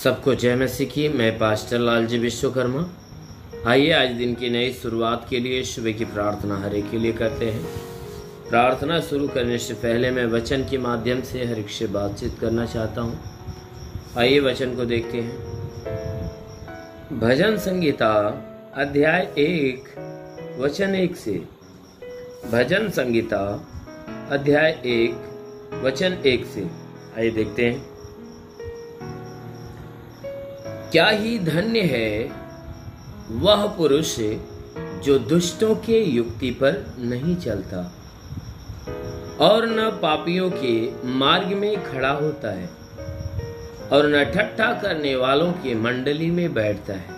सबको जय मसीह की। मैं पास्टर लालजी विश्वकर्मा। आइए आज दिन की नई शुरुआत के लिए सुबह की प्रार्थना हर एक के लिए करते हैं। प्रार्थना शुरू करने से पहले मैं वचन के माध्यम से हर एक से बातचीत करना चाहता हूँ। आइए वचन को देखते हैं। भजन संगीता अध्याय 1 वचन 1 से। भजन संगीता अध्याय 1 वचन 1 से। आइए देखते हैं। क्या ही धन्य है वह पुरुष जो दुष्टों के युक्ति पर नहीं चलता और न पापियों के मार्ग में खड़ा होता है और न ठट्ठा करने वालों की मंडली में बैठता है,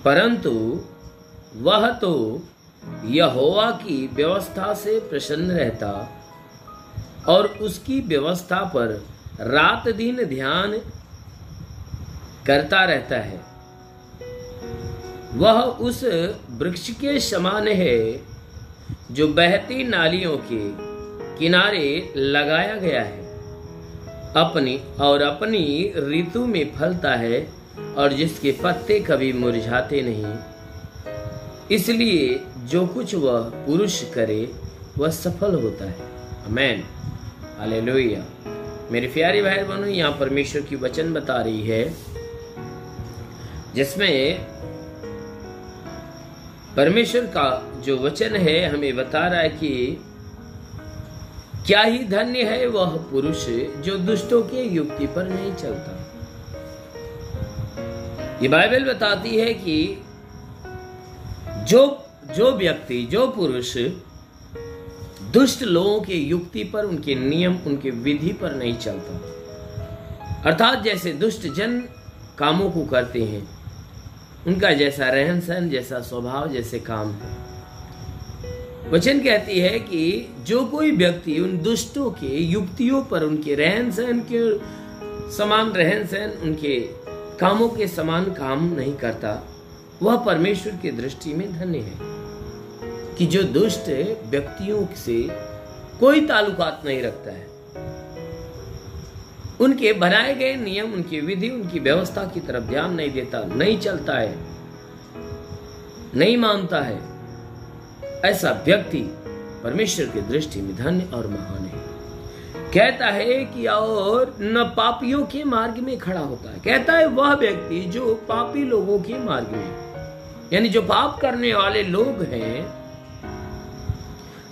परंतु वह तो यहोवा की व्यवस्था से प्रसन्न रहता और उसकी व्यवस्था पर रात दिन ध्यान करता रहता है। वह उस वृक्ष के समान है जो बहती नालियों के किनारे लगाया गया है, अपनी ऋतु में फलता है और जिसके पत्ते कभी मुरझाते नहीं। इसलिए जो कुछ वह पुरुष करे वह सफल होता है। आमीन, हालेलुया। मेरे प्यारे भाई बहनों, यहाँ परमेश्वर की वचन बता रही है जिसमें परमेश्वर का जो वचन है हमें बता रहा है कि क्या ही धन्य है वह पुरुष जो दुष्टों के युक्ति पर नहीं चलता। ये बाइबल बताती है कि जो व्यक्ति, जो पुरुष दुष्ट लोगों के युक्ति पर, उनके नियम, उनके विधि पर नहीं चलता, अर्थात जैसे दुष्ट जन कामों को करते हैं, उनका जैसा रहन सहन, जैसा स्वभाव, जैसे काम है, वचन कहती है कि जो कोई व्यक्ति उन दुष्टों के युक्तियों पर, उनके रहन सहन के समान रहन सहन, उनके कामों के समान काम नहीं करता, वह परमेश्वर की दृष्टि में धन्य है। कि जो दुष्ट व्यक्तियों से कोई ताल्लुकात नहीं रखता है, उनके बनाए गए नियम, उनकी विधि, उनकी व्यवस्था की तरफ ध्यान नहीं देता, नहीं चलता है, नहीं मानता है, ऐसा व्यक्ति परमेश्वर की दृष्टि में धन्य और महान है। कहता है कि और न पापियों के मार्ग में खड़ा होता है। कहता है वह व्यक्ति जो पापी लोगों के मार्ग में, यानी जो पाप करने वाले लोग हैं,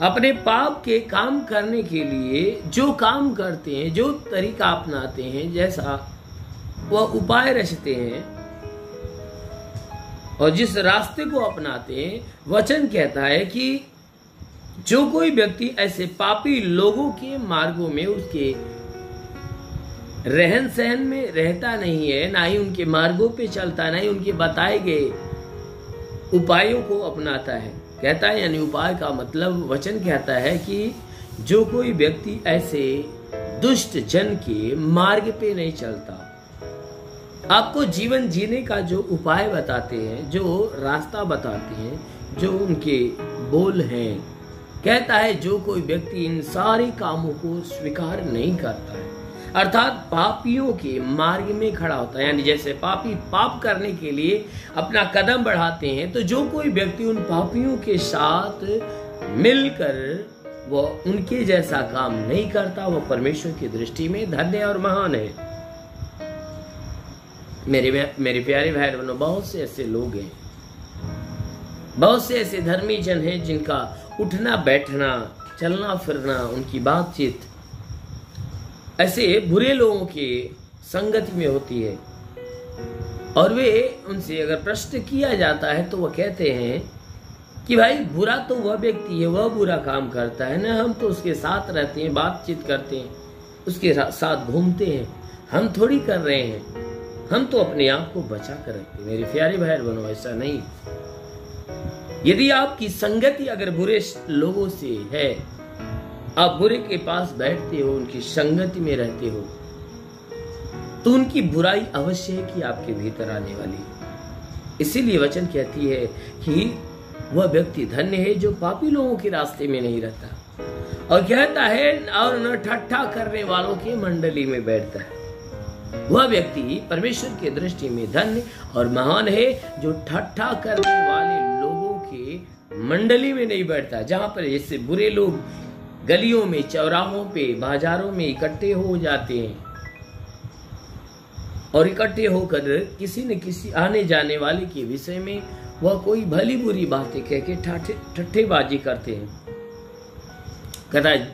अपने पाप के काम करने के लिए जो काम करते हैं, जो तरीका अपनाते हैं, जैसा वह उपाय रचते हैं और जिस रास्ते को अपनाते हैं, वचन कहता है कि जो कोई व्यक्ति ऐसे पापी लोगों के मार्गों में, उसके रहन सहन में रहता नहीं है, ना ही उनके मार्गों पे चलता, ना ही उनके बताए गए उपायों को अपनाता है, कहता है, यानी उपाय का मतलब वचन कहता है कि जो कोई व्यक्ति ऐसे दुष्ट जन के मार्ग पे नहीं चलता, आपको जीवन जीने का जो उपाय बताते हैं, जो रास्ता बताते हैं, जो उनके बोल हैं, कहता है जो कोई व्यक्ति इन सारे कामों को स्वीकार नहीं करता है, अर्थात पापियों के मार्ग में खड़ा होता है, यानी जैसे पापी पाप करने के लिए अपना कदम बढ़ाते हैं, तो जो कोई व्यक्ति उन पापियों के साथ मिलकर वह उनके जैसा काम नहीं करता, वह परमेश्वर की दृष्टि में धन्य और महान है। मेरे प्यारे भाई बहनों, बहुत से ऐसे लोग हैं, बहुत से ऐसे धर्मी जन हैं जिनका उठना बैठना, चलना फिरना, उनकी बातचीत ऐसे बुरे लोगों की संगति में होती है, और वे उनसे अगर प्रश्न किया जाता है तो वह कहते हैं कि भाई बुरा तो वह व्यक्ति है, वह बुरा काम करता है ना, हम तो उसके साथ रहते हैं, बातचीत करते हैं, उसके साथ घूमते हैं, हम थोड़ी कर रहे हैं, हम तो अपने आप को बचा कर रखते हैं। मेरे प्यारे भाई बहनों, ऐसा नहीं। यदि आपकी संगति अगर बुरे लोगों से है, आप बुरे के पास बैठते हो, उनकी संगति में रहते हो, तो उनकी बुराई अवश्य है कि आपके भीतर आने वाली। इसीलिए वचन कहती है कि वह व्यक्ति धन्य है जो पापी लोगों के रास्ते में नहीं रहता और कहता है और न ठट्ठा करने वालों की मंडली में बैठता है। वह व्यक्ति परमेश्वर की दृष्टि में धन्य और महान है जो ठट्ठा करने वाले लोगों के मंडली में नहीं बैठता, जहां पर जैसे बुरे लोग गलियों में, चौराहों पे, बाजारों में इकट्ठे हो जाते हैं और इकट्ठे होकर किसी न किसी आने जाने वाले के विषय में वह कोई भली बुरी बातें कह के ठट्ठेबाजी करते हैं। कहता है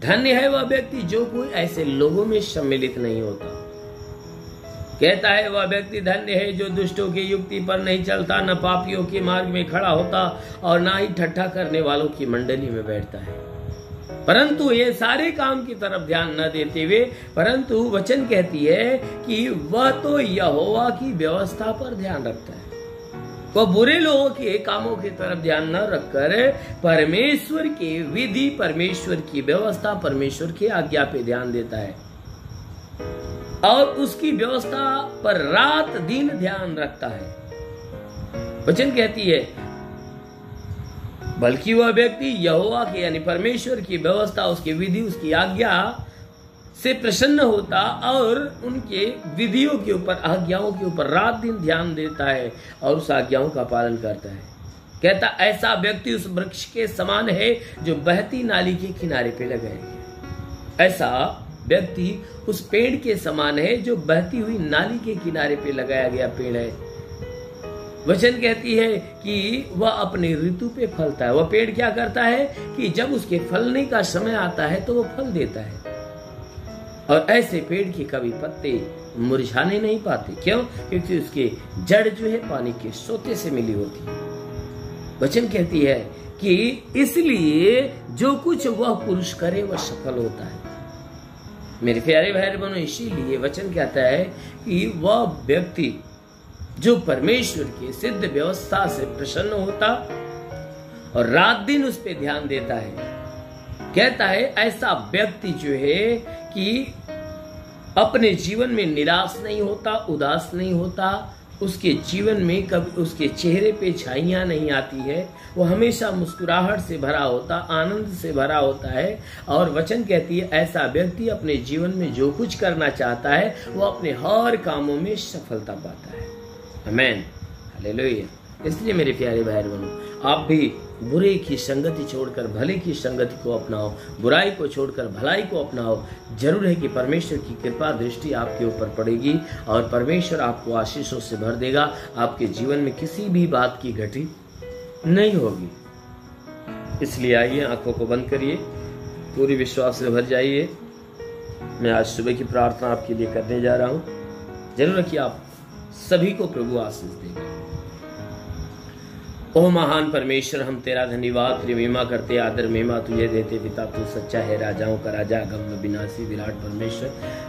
धन्य है वह व्यक्ति जो कोई ऐसे लोगों में सम्मिलित नहीं होता। कहता है वह व्यक्ति धन्य है जो दुष्टों की युक्ति पर नहीं चलता, न पापियों के मार्ग में खड़ा होता और ना ही ठट्ठा करने वालों की मंडली में बैठता है। परंतु ये सारे काम की तरफ ध्यान न देते हुए, परंतु वचन कहती है कि वह तो यहोवा की व्यवस्था पर ध्यान रखता है। वह बुरे लोगों के कामों की तरफ ध्यान न रखकर परमेश्वर के विधि, परमेश्वर की व्यवस्था, परमेश्वर की आज्ञा पे ध्यान देता है और उसकी व्यवस्था पर रात दिन ध्यान रखता है। वचन कहती है बल्कि वह व्यक्ति यहोवा के यानी परमेश्वर की व्यवस्था, उसकी विधि, उसकी आज्ञा से प्रसन्न होता और उनके विधियों के ऊपर, आज्ञाओं के ऊपर रात दिन ध्यान देता है और उस आज्ञाओं का पालन करता है। कहता ऐसा व्यक्ति उस वृक्ष के समान है जो बहती नाली के किनारे पे लगा है। ऐसा व्यक्ति उस पेड़ के समान है जो बहती हुई नाली के किनारे पे लगाया गया पेड़ है। वचन कहती है कि वह अपने ऋतु पे फलता है। वह पेड़ क्या करता है कि जब उसके फलने का समय आता है तो वह फल देता है और ऐसे पेड़ के कभी पत्ते मुरझाने नहीं पाते। क्यों? क्योंकि उसके जड़ जो है पानी के सोते से मिली होती है। वचन कहती है कि इसलिए जो कुछ वह पुरुष करे वह सफल होता है। मेरे प्यारे भाई बहनों, इसीलिए वचन कहता है कि वह व्यक्ति जो परमेश्वर की सिद्ध व्यवस्था से प्रसन्न होता और रात दिन उस पर ध्यान देता है, कहता है ऐसा व्यक्ति जो है कि अपने जीवन में निराश नहीं होता, उदास नहीं होता, उसके जीवन में कभी उसके चेहरे पे छाइयां नहीं आती है, वो हमेशा मुस्कुराहट से भरा होता, आनंद से भरा होता है। और वचन कहती है ऐसा व्यक्ति अपने जीवन में जो कुछ करना चाहता है वो अपने हर कामों में सफलता पाता है। आमीन, हालेलुया। इसलिए मेरे प्यारे भाई बहनों, आप भी बुरे की संगति छोड़कर भले की संगति को अपनाओ, बुराई को छोड़कर भलाई को अपनाओ। जरूर है कि परमेश्वर की कृपा दृष्टि आपके ऊपर पड़ेगी और परमेश्वर आपको आशीषों से भर देगा। आपके जीवन में किसी भी बात की घटी नहीं होगी। इसलिए आइए, आंखों को बंद करिए, पूरी विश्वास से भर जाइए। मैं आज सुबह की प्रार्थना आपके लिए करने जा रहा हूँ। जरूर है कि आप सभी को प्रभु आशीष देगा। ओ महान परमेश्वर, हम तेरा धन्यवाद, तेरी महिमा करते, आदर महिमा तुझे देते। पिता तू सच्चा है, राजाओं का राजा, गम विनाशी विराट परमेश्वर,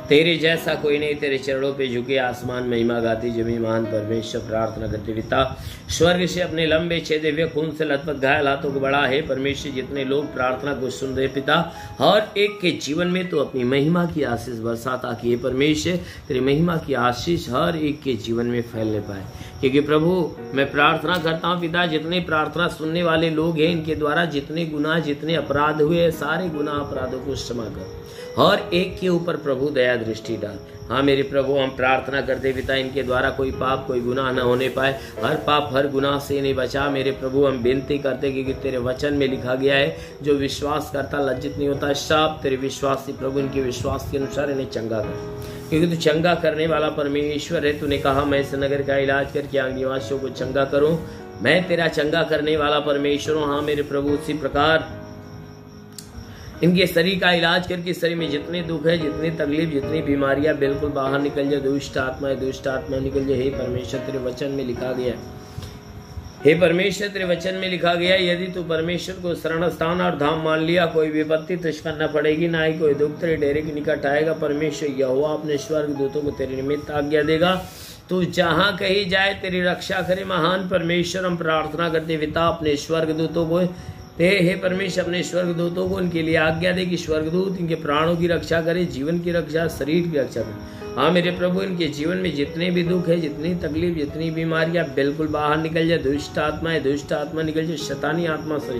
तेरे जैसा कोई नहीं। तेरे चरणों पे झुके आसमान महिमा गाती जमी महान परमेश्वर प्रार्थना करते। पिता स्वर्ग से अपने लंबे छे दिव्य खून से लथपथ घायल हाथों को बढ़ा है परमेश्वर। जितने लोग प्रार्थना को सुन रहे पिता, हर एक के जीवन में तो अपनी महिमा की आशीष बरसा, ताकि ये परमेश्वर तेरी महिमा की आशीष हर एक के जीवन में फैलने पाए। क्योंकि प्रभु मैं प्रार्थना करता हूँ पिता, जितने प्रार्थना सुनने वाले लोग हैं इनके द्वारा जितने गुनाह, जितने अपराध हुए, सारे गुनाह अपराधों को क्षमा कर। हर एक के ऊपर प्रभु दया दृष्टि डाल। हाँ मेरे प्रभु, हम प्रार्थना करते पिता इनके द्वारा कोई पाप, कोई गुनाह न होने पाए। हर पाप, हर गुनाह से इन्हें बचा। मेरे प्रभु हम विनती करते क्योंकि तेरे वचन में लिखा गया है जो विश्वास करता लज्जित नहीं होता। सब तेरे विश्वास से प्रभु इनके विश्वास के अनुसार इन्हें चंगा कर, क्योंकि तू चंगा करने वाला परमेश्वर है। तूने कहा मैं इस नगर का इलाज करके यहाँ निवासियों को चंगा करूं। मैं तेरा चंगा करने वाला परमेश्वर हूँ। हाँ मेरे प्रभु, उसी प्रकार इनके शरीर का इलाज करके शरीर में जितने दुख है, जितनी तकलीफ, जितनी बीमारियां बिल्कुल बाहर निकल जाए। दुष्ट आत्मा निकल जाए। हे परमेश्वर तेरे वचन में लिखा गया, हे परमेश्वर तेरे वचन में लिखा गया, यदि तू परमेश्वर को शरण स्थान और धाम मान लिया, कोई विपत्ति तुझको न पड़ेगी, ना ही कोई दुख तेरे डेरे के निकट आएगा। परमेश्वर यहोवा अपने स्वर्ग दूतों को तेरे निमित्त आज्ञा देगा, तू जहां कहीं जाए तेरी रक्षा करे। महान परमेश्वर हम प्रार्थना करते पिता, अपने स्वर्ग दूतों को हे परमेश्वर अपने स्वर्गदूतों को इनके लिए आज्ञा दे कि स्वर्गदूत इनके प्राणों की रक्षा करे, जीवन की रक्षा, शरीर की रक्षा करे। हाँ मेरे प्रभु, इनके जीवन में जितने भी दुख है, जितनी तकलीफ, जितनी बीमारियां बिल्कुल बाहर निकल जाए। दुष्ट आत्मा निकल जाए, शैतानी आत्मा से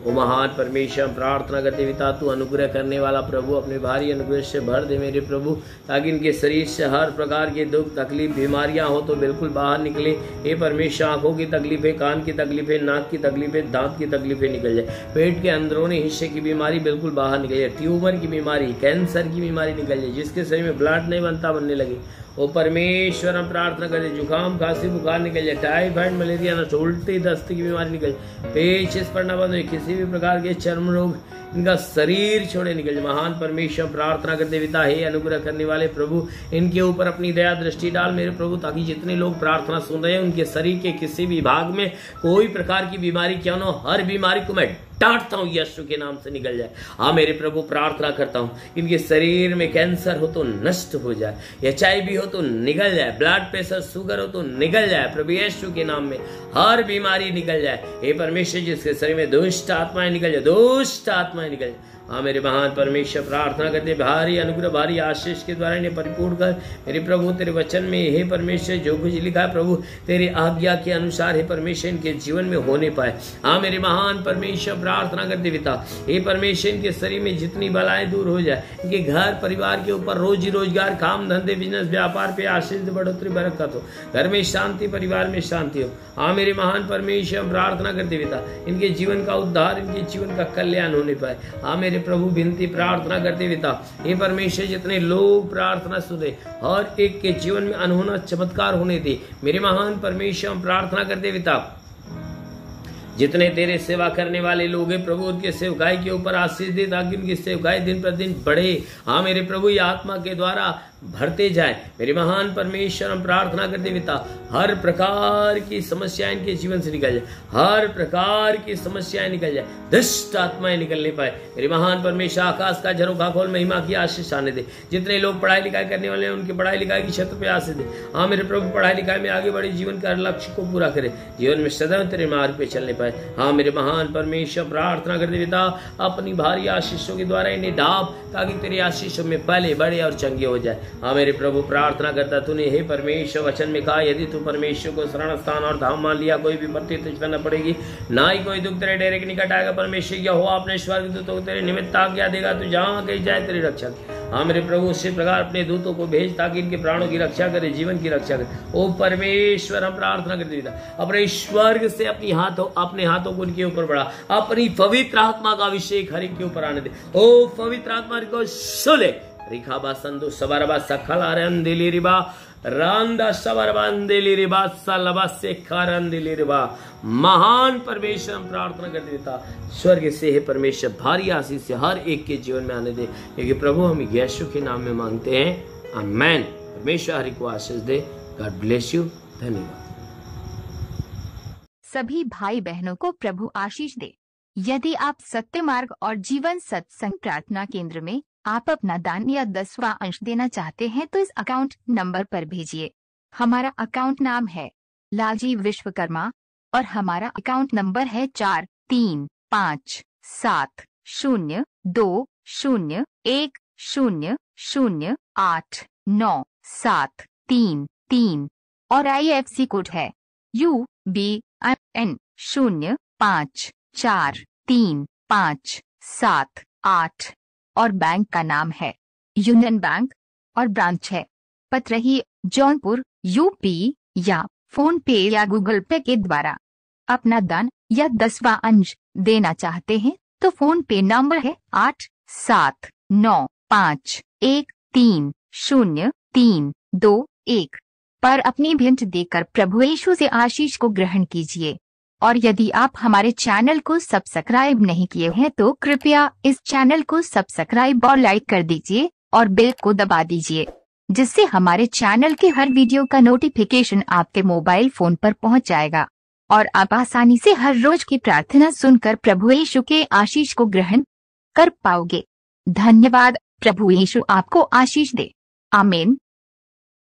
ओ महान परमेश्वर, प्रार्थना करते पिता, तू अनुग्रह करने वाला प्रभु अपने भारी अनुग्रह से भर दे मेरे प्रभु, ताकि इनके शरीर से हर प्रकार के दुख तकलीफ बीमारियां हो तो बिल्कुल बाहर निकले। हे परमेश्वर, आंखों की तकलीफें, कान की तकलीफें, नाक की तकलीफें, दांत की तकलीफें निकल जाए, पेट के अंदरूनी हिस्से की बीमारी बिल्कुल बाहर निकल जाए, ट्यूमर की बीमारी, कैंसर की बीमारी निकल जाए, जिसके शरीर में ब्लड नहीं बनने लगे। ओ परमेश्वर, हम प्रार्थना करें, जुकाम खांसी बुखार निकल जाए, टाइफाइड मलेरिया नष्ट, उल्टी दस्त की बीमारी निकल जाए, पेट इस पर न बंद हो, किसी भी प्रकार के चर्म रोग इनका शरीर छोड़े निकल जाए। महान परमेश्वर, प्रार्थना करते पिता, हे अनुग्रह करने वाले प्रभु, इनके ऊपर अपनी दया दृष्टि डाल मेरे प्रभु, ताकि जितने लोग प्रार्थना सुन रहे हैं उनके शरीर के किसी भी भाग में कोई प्रकार की बीमारी क्यों न हो, हर बीमारी को मैं डांटता हूं, यीशु के नाम से निकल जाए। हाँ मेरे प्रभु, प्रार्थना करता हूं, इनके शरीर में कैंसर हो तो नष्ट हो जाए, HIV हो तो निकल जाए, ब्लड प्रेशर शुगर हो तो निकल जाए, प्रभु यीशु के नाम में हर बीमारी निकल जाए। हे परमेश्वर, जिसके शरीर में दुष्ट आत्माएं निकल जाए, दुष्ट आत्माएं निकल जाए। हाँ मेरे महान परमेश्वर, प्रार्थना करते भारी अनुग्रह भारी आशीष के द्वारा इन्हें परिपूर्ण कर मेरे प्रभु। तेरे वचन में हे परमेश्वर जो कुछ लिखा है प्रभु, तेरी आज्ञा के अनुसार हे परमेश्वर इनके जीवन में होने पाए। हाँ मेरे महान परमेश्वर, प्रार्थना करते पिता, हे परमेश्वर इनके शरीर में जितनी बलाएं दूर हो जाए, इनके घर परिवार के ऊपर रोजी रोजगार, काम धंधे, बिजनेस व्यापार पे आशीष बढ़ोतरी बरकत हो, घर में शांति, परिवार में शांति हो। हाँ मेरे महान परमेश्वर, प्रार्थना करते पिता, इनके जीवन का उद्धार, इनके जीवन का कल्याण होने पाए। हाँ मेरे प्रभु, विनती प्रार्थना करते पिता, हे परमेश्वर जितने लोग प्रार्थना सुने और एक के जीवन में अनहोना चमत्कार होने दे। मेरे महान परमेश्वर, प्रार्थना करते पिता, जितने तेरे सेवा करने वाले लोग हैं प्रभु, उनके सेवकाई के ऊपर आशीष दे, ताकि उनकी सेवकाई दिन पर दिन बढ़े। हाँ मेरे प्रभु, ये आत्मा के द्वारा भरते जाए। मेरे महान परमेश्वर, हम प्रार्थना करते पिता, हर प्रकार की समस्याएं इनके जीवन से निकल जाए, हर प्रकार की समस्याएं निकल जाए, दुष्ट आत्माएं निकलने पाए। मेरे महान परमेश्वर, आकाश का झरोखा खोल, महिमा की आशीष आने दे। जितने लोग पढ़ाई लिखाई करने वाले हैं उनकी पढ़ाई लिखाई की क्षेत्र पे आशीष दे। हाँ मेरे प्रभु, पढ़ाई लिखाई में आगे बढ़े, जीवन का लक्ष्य को पूरा करे, जीवन में सदैव तेरे मार्ग पे चलने पाए। हाँ मेरे महान परमेश्वर, प्रार्थना करते पिता, अपनी भारी आशीषों के द्वारा इन्हें ढाप, ताकि तेरी आशीषों में पले बड़े और चंगे हो जाए। हाँ मेरे प्रभु, प्रार्थना करता, तूने हे परमेश्वर वचन में कहा, यदि तू परमेश्वर को शरण स्थान और धाम मान लिया, कोई भी विपत्ति तुझ पर न पड़ेगी, ना ही कोई दुख तेरे डेरे के निकट आएगा। परमेश्वर क्या हो अपने स्वर्गदूतों को तेरे निमित्त आज्ञा देगा, तू जहां कहीं जाए तेरी रक्षा। हाँ मेरे प्रभु, उसी प्रकार अपने दूतों को भेज, ताकि इनके प्राणों की रक्षा करे, जीवन की रक्षा करे। ओ परमेश्वर, हम प्रार्थना करते पिता, अपने स्वर्ग से अपने हाथों को उनके ऊपर बढ़ा, अपनी पवित्र आत्मा का अभिषेक हर एक के ऊपर आने दे। ओ पवित्र आत्मा को सुले रिखाबा संदो सबरबा सखला रंदिली रिबा रांदा सबरबा अंदिली रिबा सलबा से खरंदिली रिबा। महान परमेश्वर, हम प्रार्थना करते पिता, स्वर्ग से हे परमेश्वर भारी आशीष से हर एक के जीवन में आने दे, क्योंकि प्रभु हम यीशु के नाम में मांगते हैं, आमेन। परमेश्वर हरि को आशीष दे। God bless you. धन्यवाद। सभी भाई बहनों को प्रभु आशीष दे। यदि आप सत्य मार्ग और जीवन सत्संग प्रार्थना केंद्र में आप अपना दान या 10वां अंश देना चाहते हैं तो इस अकाउंट नंबर पर भेजिए। हमारा अकाउंट नाम है लालजी विश्वकर्मा और हमारा अकाउंट नंबर है 4357020100897333 और IFC कोड है UBIN 054357 और बैंक का नाम है यूनियन बैंक और ब्रांच है पतरही जौनपुर UP या फोन पे या गूगल पे के द्वारा अपना दान या 10वां अंश देना चाहते हैं तो फोन पे नंबर है 8795130321 पर अपनी भेंट देकर प्रभु यीशु से आशीष को ग्रहण कीजिए। और यदि आप हमारे चैनल को सब्सक्राइब नहीं किए हैं तो कृपया इस चैनल को सब्सक्राइब और लाइक कर दीजिए और बेल को दबा दीजिए, जिससे हमारे चैनल के हर वीडियो का नोटिफिकेशन आपके मोबाइल फोन पर पहुंच जाएगा और आप आसानी से हर रोज की प्रार्थना सुनकर प्रभु यीशु के आशीष को ग्रहण कर पाओगे। धन्यवाद। प्रभु यीशु आपको आशीष दे। आमीन।